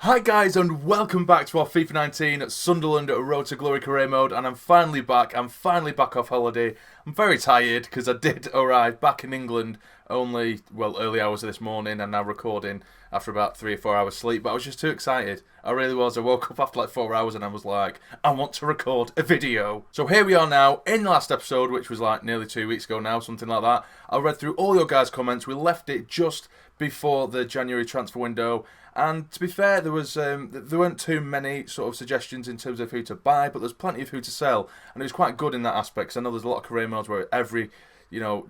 Hi guys and welcome back to our FIFA 19 Sunderland Road to Glory career mode, and I'm finally back off holiday. I'm very tired because I did arrive back in England early hours of this morning and now recording after about 3 or 4 hours sleep, but I was just too excited. I really was. I woke up after like 4 hours and I was like, I want to record a video. So here we are now in the last episode, which was like nearly 2 weeks ago now, something like that. I read through all your guys' comments. We left it just before the January transfer window. And to be fair, there weren't too many sort of suggestions in terms of who to buy, but there's plenty of who to sell, and it was quite good in that aspect. Cause I know there's a lot of career modes where every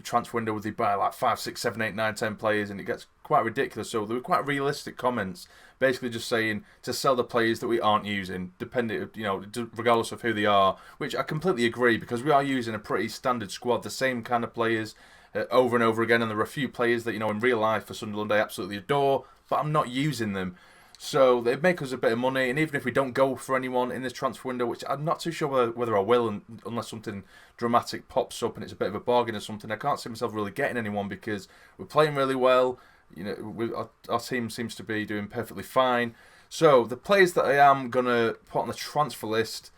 transfer window they buy like 5, 6, 7, 8, 9, 10 players, and it gets quite ridiculous. So there were quite realistic comments, basically just saying to sell the players that we aren't using, regardless of who they are. Which I completely agree, because we are using a pretty standard squad, the same kind of players over and over again, and there are a few players that in real life for Sunderland I absolutely adore, but I'm not using them. So they make us a bit of money, and even if we don't go for anyone in this transfer window, which I'm not too sure whether I will, unless something dramatic pops up and it's a bit of a bargain or something, I can't see myself really getting anyone because we're playing really well. Our team seems to be doing perfectly fine. So the players that I am gonna put on the transfer list.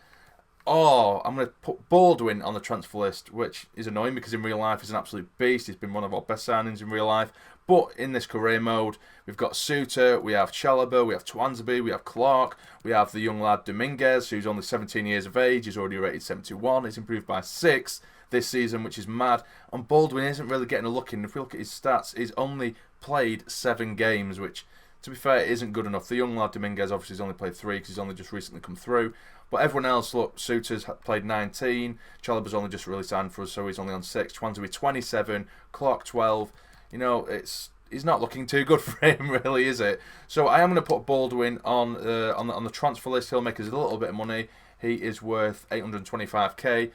I'm going to put Baldwin on the transfer list, which is annoying because in real life he's an absolute beast. He's been one of our best signings in real life. But in this career mode, we've got Suter, we have Chalobah, we have Twansby, we have Clark, we have the young lad Dominguez, who's only 17 years of age. He's already rated 71. He's improved by 6 this season, which is mad. And Baldwin isn't really getting a look in. If we look at his stats, he's only played 7 games, which, to be fair, isn't good enough. The young lad Dominguez obviously has only played 3 because he's only just recently come through. But everyone else, look, Suter's played 19. Chalobah's only just really signed for us, so he's only on 6. Twansby 27. Clark 12. He's not looking too good for him, really, is it? So I am going to put Baldwin on the transfer list. He'll make us a little bit of money. He is worth 825k.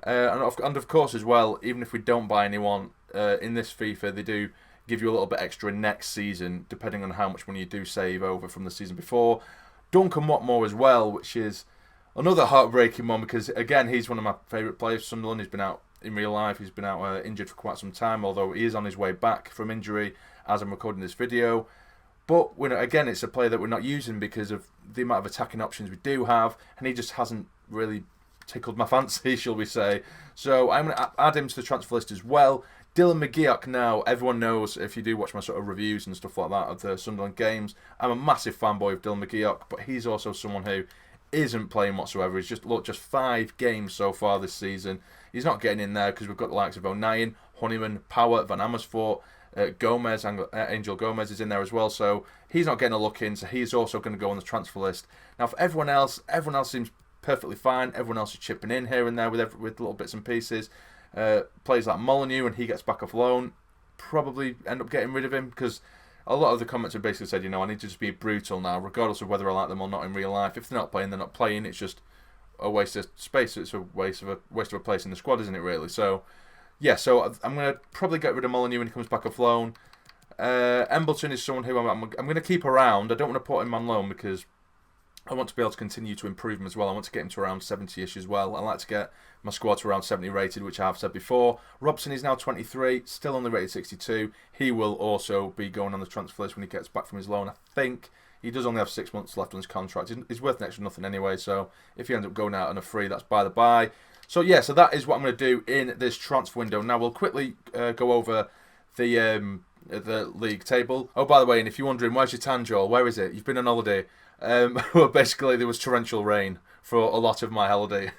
And of course, as well, even if we don't buy anyone in this FIFA, they do give you a little bit extra next season, depending on how much money you do save over from the season before. Duncan Watmore as well, which is another heartbreaking one because, again, he's one of my favourite players for Sunderland. He's been out in real life. He's been out injured for quite some time, although he is on his way back from injury as I'm recording this video. But, again, it's a player that we're not using because of the amount of attacking options we do have, and he just hasn't really tickled my fancy, shall we say. So I'm going to add him to the transfer list as well. Dylan McGeoch now, everyone knows, if you do watch my sort of reviews and stuff like that of the Sunderland games, I'm a massive fanboy of Dylan McGeoch, but he's also someone who isn't playing whatsoever. He's just 5 games so far this season. He's not getting in there because we've got the likes of O'Nien, Honeyman, Power, Van Amersfoort, Gomez, Angel Gomez is in there as well, so he's not getting a look in, so he's also going to go on the transfer list. Now for everyone else seems perfectly fine. Everyone else is chipping in here and there with little bits and pieces. Players like Molyneux, when he gets back off loan, probably end up getting rid of him because a lot of the comments have basically said, I need to just be brutal now, regardless of whether I like them or not in real life. If they're not playing, they're not playing. It's just a waste of space. It's a waste of a place in the squad, isn't it, really? So, yeah, so I'm going to probably get rid of Molyneux when he comes back off loan. Embleton is someone who I'm going to keep around. I don't want to put him on loan because I want to be able to continue to improve him as well. I want to get him to around 70-ish as well. I like to get my squad to around 70 rated, which I have said before. Robson is now 23, still only rated 62. He will also be going on the transfer list when he gets back from his loan. I think he does only have 6 months left on his contract. He's worth next to nothing anyway, so if he ends up going out on a free, that's by the by. So yeah, so that is what I'm going to do in this transfer window. Now we'll quickly go over the league table. Oh, by the way, and if you're wondering, where's your tan, Joel? Where is it? You've been on holiday. Well, basically, there was torrential rain for a lot of my holiday.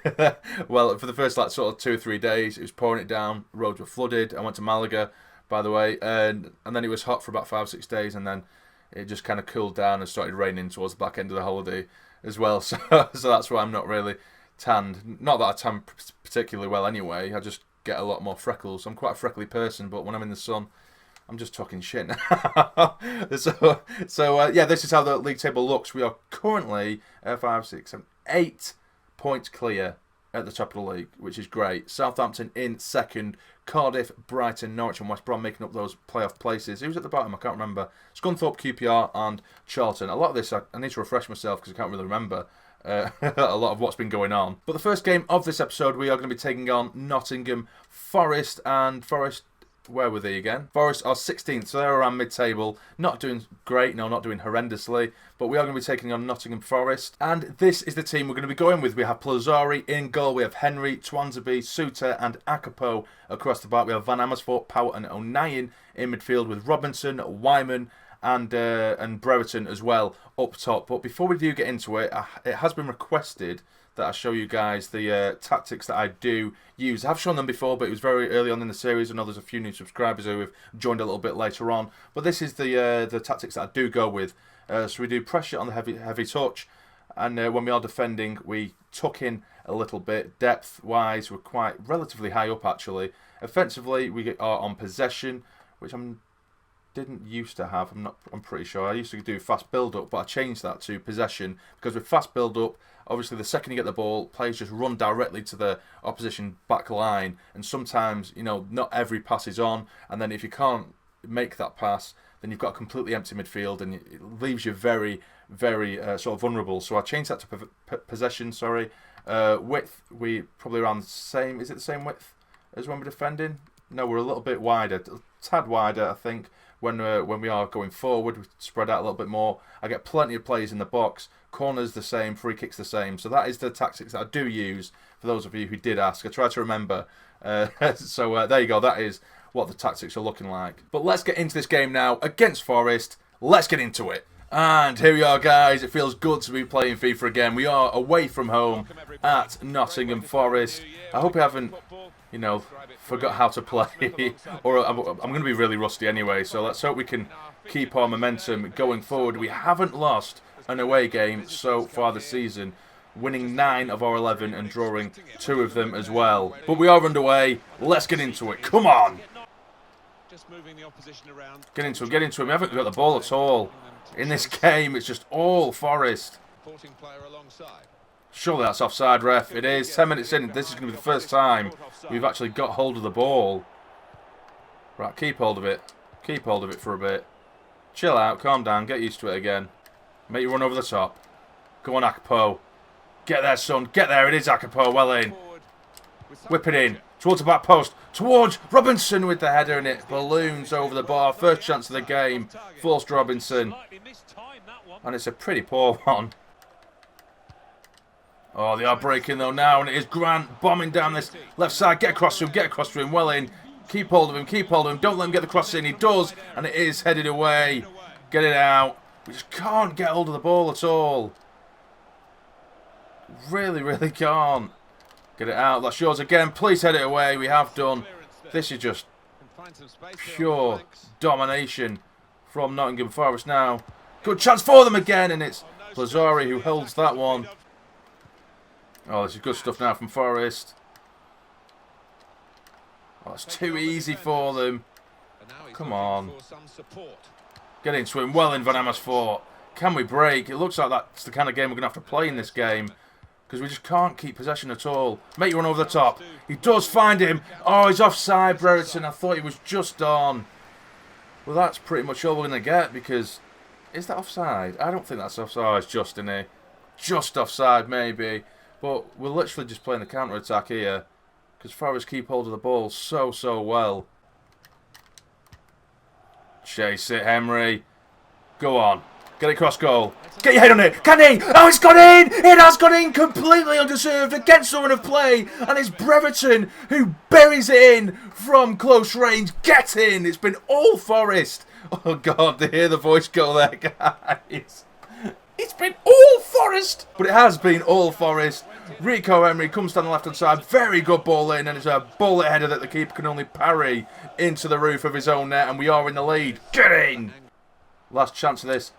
Well, for the first sort of 2 or 3 days, it was pouring it down. Roads were flooded. I went to Malaga, by the way, and then it was hot for about 5 or 6 days, and then it just kind of cooled down and started raining towards the back end of the holiday as well. So that's why I'm not really tanned. Not that I tan particularly well anyway. I just get a lot more freckles. I'm quite a freckly person, but when I'm in the sun, I'm just talking shit. So yeah, this is how the league table looks. We are currently 5, 6, 7, 8 points clear at the top of the league, which is great. Southampton in second, Cardiff, Brighton, Norwich and West Brom making up those playoff places. Who's at the bottom? I can't remember. Scunthorpe, QPR and Charlton. A lot of this I need to refresh myself because I can't really remember a lot of what's been going on. But the first game of this episode, we are going to be taking on Nottingham Forest, and Forest where were they again? Forest are 16th, so they're around mid-table. Not doing great, no, not doing horrendously. But we are going to be taking on Nottingham Forest. And this is the team we're going to be going with. We have Plazari in goal. We have Henry, Twansby, Suter and Akapo across the back. We have Van Amersfoort, Power and O'Nien in midfield with Robinson, Wyman and Brereton as well up top. But before we do get into it, it has been requested that I show you guys the tactics that I do use. I have shown them before, but it was very early on in the series. I know there's a few new subscribers who have joined a little bit later on. But this is the tactics that I do go with. So we do pressure on the heavy touch, and when we are defending, we tuck in a little bit. Depth-wise, we're quite relatively high up actually. Offensively, we are on possession, which didn't used to have. I'm pretty sure. I used to do fast build-up, but I changed that to possession because with fast build-up, obviously the second you get the ball, players just run directly to the opposition back line, and sometimes, you know, not every pass is on, and then if you can't make that pass, then you've got a completely empty midfield, and it leaves you very, very sort of vulnerable. So I changed that to possession. Sorry, width, we probably around the same. Is it the same width as when we're defending? No, we're a little bit wider, a tad wider, I think. When we are going forward, we spread out a little bit more. I get plenty of players in the box. Corners the same, free kicks the same. So that is the tactics that I do use for those of you who did ask. I try to remember. So there you go. That is what the tactics are looking like. But let's get into this game now against Forest. Let's get into it. And here we are, guys. It feels good to be playing FIFA again. We are away from home at Nottingham Forest. I hope you haven't, you know, forgot how to play. Or I'm going to be really rusty anyway. So let's hope we can keep our momentum going forward. We haven't lost an away game so far this season, winning 9 of our 11 and drawing 2 of them as well. But we are underway. Let's get into it. Come on. Get into it. We haven't got the ball at all. In this game, it's just all Forest. Surely that's offside, ref. It is. 10 minutes in. This is going to be the first time we've actually got hold of the ball. Right, keep hold of it. Keep hold of it for a bit. Chill out. Calm down. Get used to it again. Make you run over the top. Go on, Akapo. Get there, son. Get there. It is Akapo. Well in. Whip it in. Towards the back post. Towards Robinson with the header, and it balloons over the bar. First chance of the game. Forced Robinson. And it's a pretty poor one. Oh, they are breaking though now, and it is Grant bombing down this left side. Get across to him. Get across to him. Well in. Keep hold of him. Keep hold of him. Don't let him get the cross in. He does, and it is headed away. Get it out. We just can't get hold of the ball at all. Really, really can't. Get it out. That's yours again. Please head it away. We have done. This is just pure domination from Nottingham Forest now. Good chance for them again, and it's Plazari who holds that one. Oh, this is good stuff now from Forest. Oh, it's too easy for them. Come on. Get into him. Well in Van Amersfoort. Can we break? It looks like that's the kind of game we're going to have to play in this game. Because we just can't keep possession at all. Make you run over the top. He does find him. Oh, he's offside, Brereton. I thought he was just on. Well, that's pretty much all we're going to get because... Is that offside? I don't think that's offside. Oh, it's just in here. Just offside, maybe. But we're literally just playing the counter-attack here. Because Forest keep hold of the ball so well. Chase it, Henry. Go on. Get it cross goal. Get your head on it. Can he? Oh, it's gone in. It has gone in completely undeserved against the run of play. And it's Brereton who buries it in from close range. Get in. It's been all Forest. Oh, God. To hear the voice go there, guys. It's been all Forest. But it has been all Forest. Rico Emery comes down the left-hand side. Very good ball in. And it's a bullet header that the keeper can only parry into the roof of his own net. And we are in the lead. Get in. Last chance of this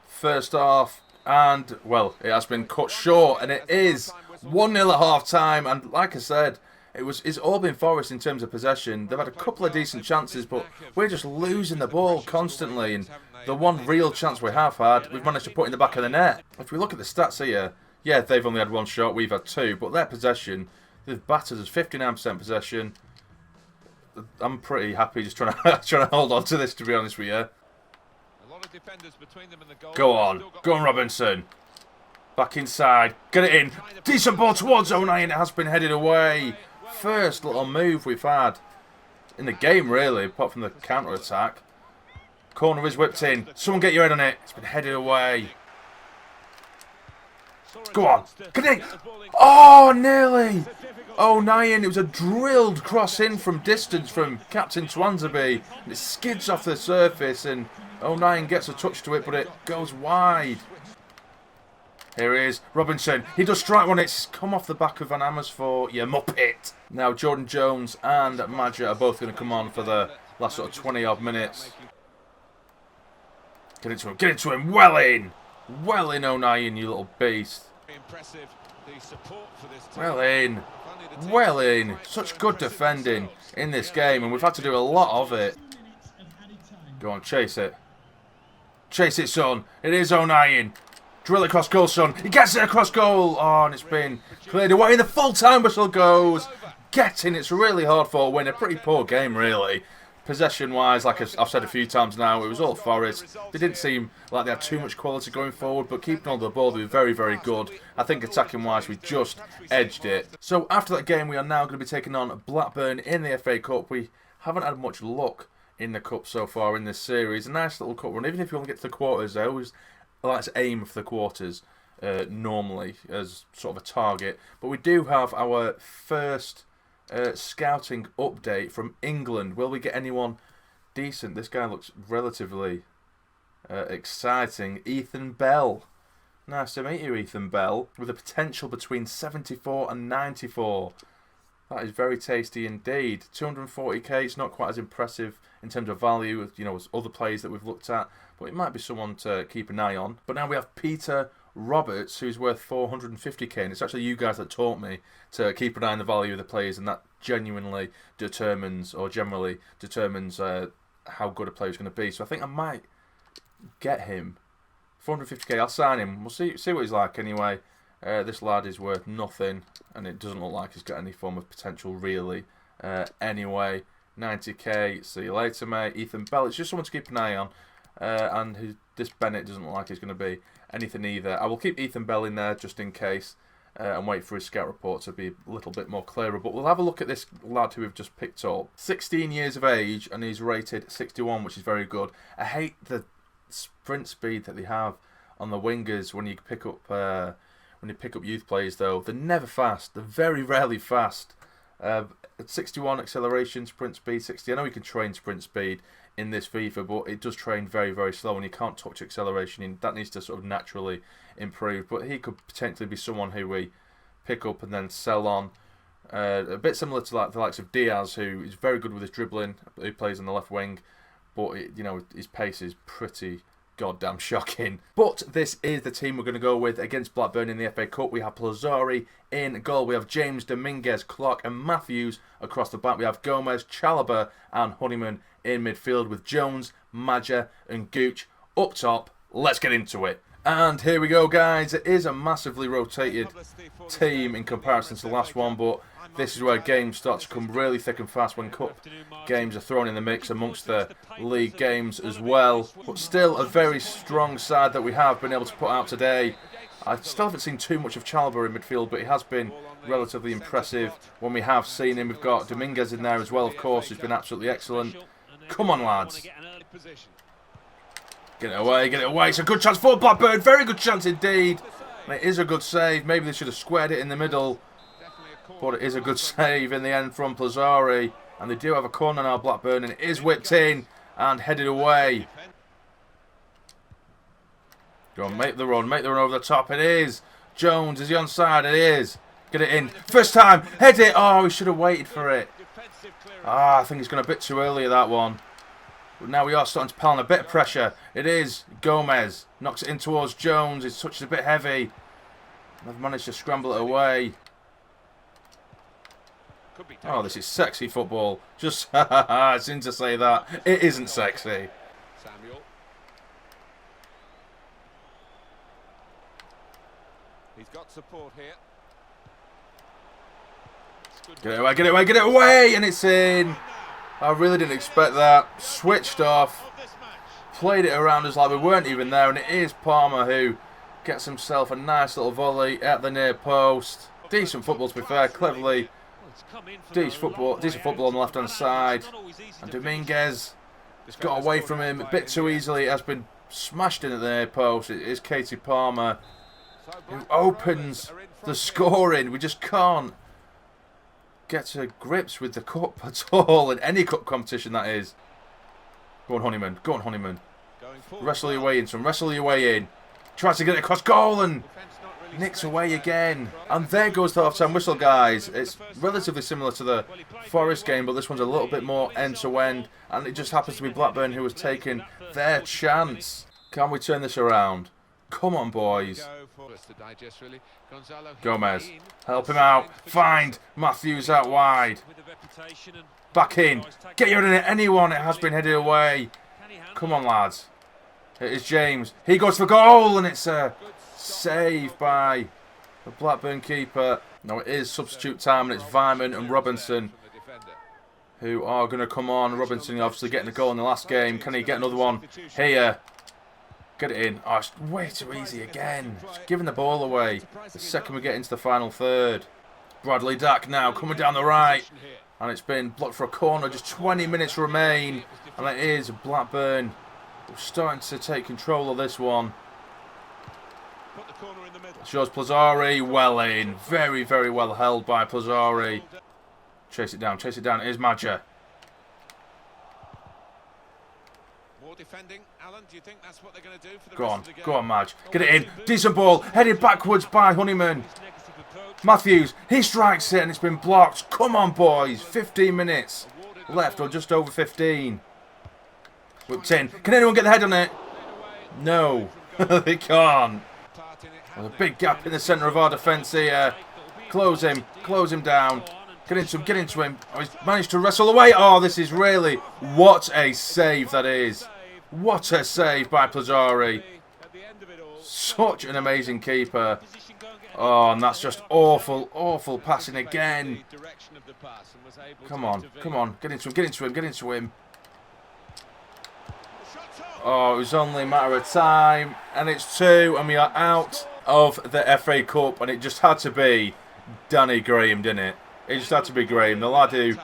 first half. And, well, it has been cut short. And it is 1-0 at half-time. And like I said, it's all been Forest in terms of possession. They've had a couple of decent chances, but we're just losing the ball constantly. And the one real chance we have had, we've managed to put in the back of the net. If we look at the stats here, yeah, they've only had one shot, we've had 2. But their possession, they've battered us 59% possession. I'm pretty happy just trying to hold on to this, to be honest with you. Go on. Go on, Robinson. Back inside. Get it in. Decent ball towards O'Nien. It has been headed away. First little move we've had in the game, really, apart from the counter-attack. Corner is whipped in. Someone get your head on it. It's been headed away. Go on. Can Oh, nearly. Oh, Nyan. It was a drilled cross in from distance from Captain Swansea. And it skids off the surface and O'Nien gets a touch to it, but it goes wide. Here he is, Robinson. He does strike one. It's come off the back of Van Amersfoort. You muppet. Now Jordan Jones and Madja are both going to come on for the last sort of 20-odd minutes. Get into him. Get into him. Well in. Well in, O'Nien, you little beast. Well in. Well in. Such good defending in this game, and we've had to do a lot of it. Go on, chase it. Chase it, son. It is O'Nien. Drill it across goal, son. He gets it across goal. Oh, and it's been cleared away. And the full-time whistle goes. Getting. It's a really hard-fought win. A pretty poor game, really. Possession-wise, like I've said a few times now, it was all Forest. They didn't seem like they had too much quality going forward, but keeping on the ball, they were very, very good. I think attacking-wise, we just edged it. So after that game, we are now going to be taking on Blackburn in the FA Cup. We haven't had much luck in the Cup so far in this series. A nice little cup run. Even if you want to get to the quarters, I always like to aim for the quarters normally as sort of a target. But we do have our first scouting update from England. Will we get anyone decent? This guy looks relatively exciting. Ethan Bell. Nice to meet you, Ethan Bell. With a potential between 74 and 94. That is very tasty indeed. 240k, it's not quite as impressive in terms of value as, as other players that we've looked at, but it might be someone to keep an eye on. But now we have Peter Roberts, who's worth 450k, and it's actually you guys that taught me to keep an eye on the value of the players, and that genuinely determines, or generally determines, how good a player is going to be. So I think I might get him. 450k, I'll sign him. We'll see what he's like anyway. This lad is worth nothing, and it doesn't look like he's got any form of potential really. Anyway, 90k, see you later, mate. Ethan Bell, it's just someone to keep an eye on. And this Bennett doesn't look like he's going to be anything either. I will keep Ethan Bell in there just in case, and wait for his scout report to be a little bit more clearer. But we'll have a look at this lad who we've just picked up. 16 years of age, and he's rated 61, which is very good. I hate the sprint speed that they have on the wingers when you pick up youth players, though. They're never fast. They're very rarely fast. At 61 acceleration, sprint speed, 60. I know you can train sprint speed in this FIFA, but it does train very, very slow, and you can't touch acceleration in. That needs to sort of naturally improve. But he could potentially be someone who we pick up and then sell on. A bit similar to the likes of Diaz, who is very good with his dribbling, who plays on the left wing, but his pace is pretty goddamn shocking. But this is the team we're going to go with against Blackburn in the FA Cup. We have Plazzari in goal. We have James, Dominguez, Clark and Matthews across the back. We have Gomez, Chalobah and Honeyman in midfield with Jones, Madja and Gooch up top. Let's get into it. And here we go, guys. It is a massively rotated team in comparison to the last one, but this is where games start to come really thick and fast when cup games are thrown in the mix amongst the league games as well. But still a very strong side that we have been able to put out today. I still haven't seen too much of Chalobah in midfield, but he has been relatively impressive when we have seen him. We've got Dominguez in there as well, of course, who's been absolutely excellent. Come on, lads. Get it away, get it away. It's a good chance for Blackburn. Very good chance indeed. And it is a good save. Maybe they should have squared it in the middle. But it is a good save in the end from Plazzari. And they do have a corner now, Blackburn. And it is whipped in and headed away. Go on, make the run over the top. It is. Jones, is he onside? It is. Get it in. First time. Head it. Oh, he should have waited for it. I think he's gone a bit too early at that one. But now we are starting to pile on a bit of pressure. It is Gomez. Knocks it in towards Jones. His touch is a bit heavy. They've managed to scramble it away. Oh, this is sexy football. Just, it's in to say that. It isn't sexy. He's got support here. Get it away, get it away, get it away! And it's in. I really didn't expect that. Switched off. Played it around us like we weren't even there. And it is Palmer who gets himself a nice little volley at the near post. Decent football, to be fair. Cleverly Decent football on the left-hand side. And Dominguez has got away from him a bit too easily. It has been smashed into the near post. It is Katie Palmer who opens the scoring. We just can't get to grips with the cup at all, in any cup competition that is. Go on, Honeyman. Go on, Honeyman. Wrestle your way in, son. Wrestle your way in. Tries to get it across goal and nicks away again. And there goes the half-time whistle, guys. It's relatively similar to the Forest game, but this one's a little bit more end-to-end. And it just happens to be Blackburn who has taken their chance. Can we turn this around? Come on, boys. Gomez, help him out. Find Matthews out wide. Back in. Get your in it, anyone. It has been headed away. Come on, lads. It is James. He goes for goal, and it's a save by the Blackburn keeper. No, it is substitute time, and it's Vyman and Robinson who are going to come on. Robinson obviously getting a goal in the last game. Can he get another one here? Get it in. Oh, it's way too easy again. Just giving the ball away. The second we get into the final third. Bradley Dack now coming down the right. And it's been blocked for a corner. Just 20 minutes remain. And it is Blackburn starting to take control of this one. Shows Plazzari well in. Very, very well held by Plazzari. Chase it down. Chase it down. It is Madger. Defending, Alan, do you think that's what they're going to do for the Go rest on, of the game? go on, Madge. Get it in. Decent ball. Headed backwards by Honeyman. Matthews, he strikes it and it's been blocked. Come on, boys. 15 minutes left, or just over 15. Whipped in. Can anyone get the head on it? No, they can't. There's a big gap in the centre of our defence here. Close him down. Get into him. Oh, he's managed to wrestle away. Oh, this is really... What a save that is. What a save by Plazzari. Such an amazing keeper. Oh, and that's just awful, awful passing again. Come on, come on. Get into him. Oh, it was only a matter of time. And it's 2, and we are out of the FA Cup. And it just had to be Danny Graham, didn't it? It just had to be Graham. The lad who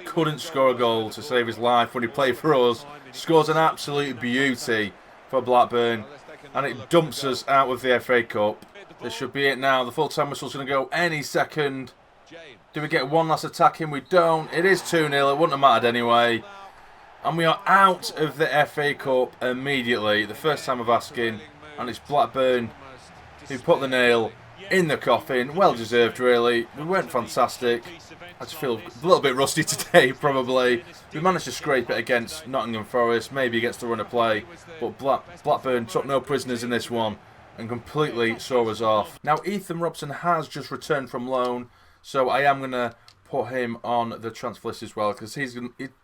couldn't score a goal to save his life when he played for us scores an absolute beauty for Blackburn, and it dumps us out of the FA Cup. This should be it now. The full-time whistle's going to go any second. Do we get one last attack in? We don't. It is 2-0. It wouldn't have mattered anyway. And we are out of the FA Cup immediately. The first time of asking, and it's Blackburn who put the nail in the coffin. Well deserved, really. We weren't fantastic. I just feel a little bit rusty today, probably. We managed to scrape it against Nottingham Forest, maybe against the run of play, but Blackburn took no prisoners in this one and completely saw us off. Now, Ethan Robson has just returned from loan, so I am going to put him on the transfer list as well, because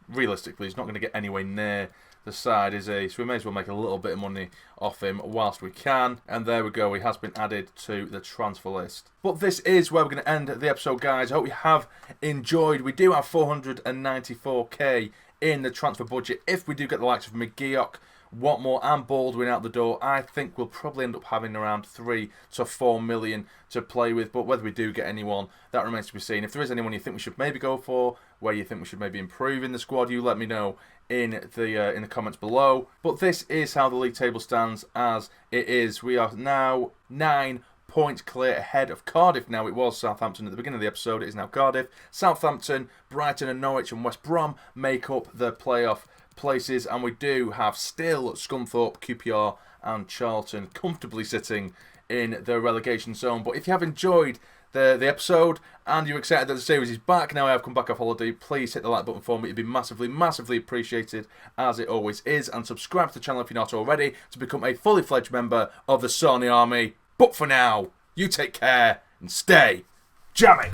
realistically, he's not going to get anywhere near the side, is he? So we may as well make a little bit of money off him whilst we can. And there we go, he has been added to the transfer list. But this is where we're going to end the episode, guys. I hope you have enjoyed. We do have 494k in the transfer budget. If we do get the likes of McGeoch, Watmore and Baldwin out the door, I think we'll probably end up having around 3 to 4 million to play with. But whether we do get anyone, that remains to be seen. If there is anyone you think we should maybe go for, where you think we should maybe improve in the squad, you let me know in the comments below. But this is how the league table stands as it is. We are now 9 points clear ahead of Cardiff. Now, it was Southampton at the beginning of the episode. It is now Cardiff. Southampton, Brighton and Norwich and West Brom make up the playoff places, and we do have still Scunthorpe, QPR and Charlton comfortably sitting in the relegation zone. But if you have enjoyed the episode and you're excited that the series is back, now I have come back off holiday, please hit the like button for me. It'd be massively, massively appreciated, as it always is, and subscribe to the channel if you're not already to become a fully fledged member of the Sarny Army. But for now, you take care and stay jamming.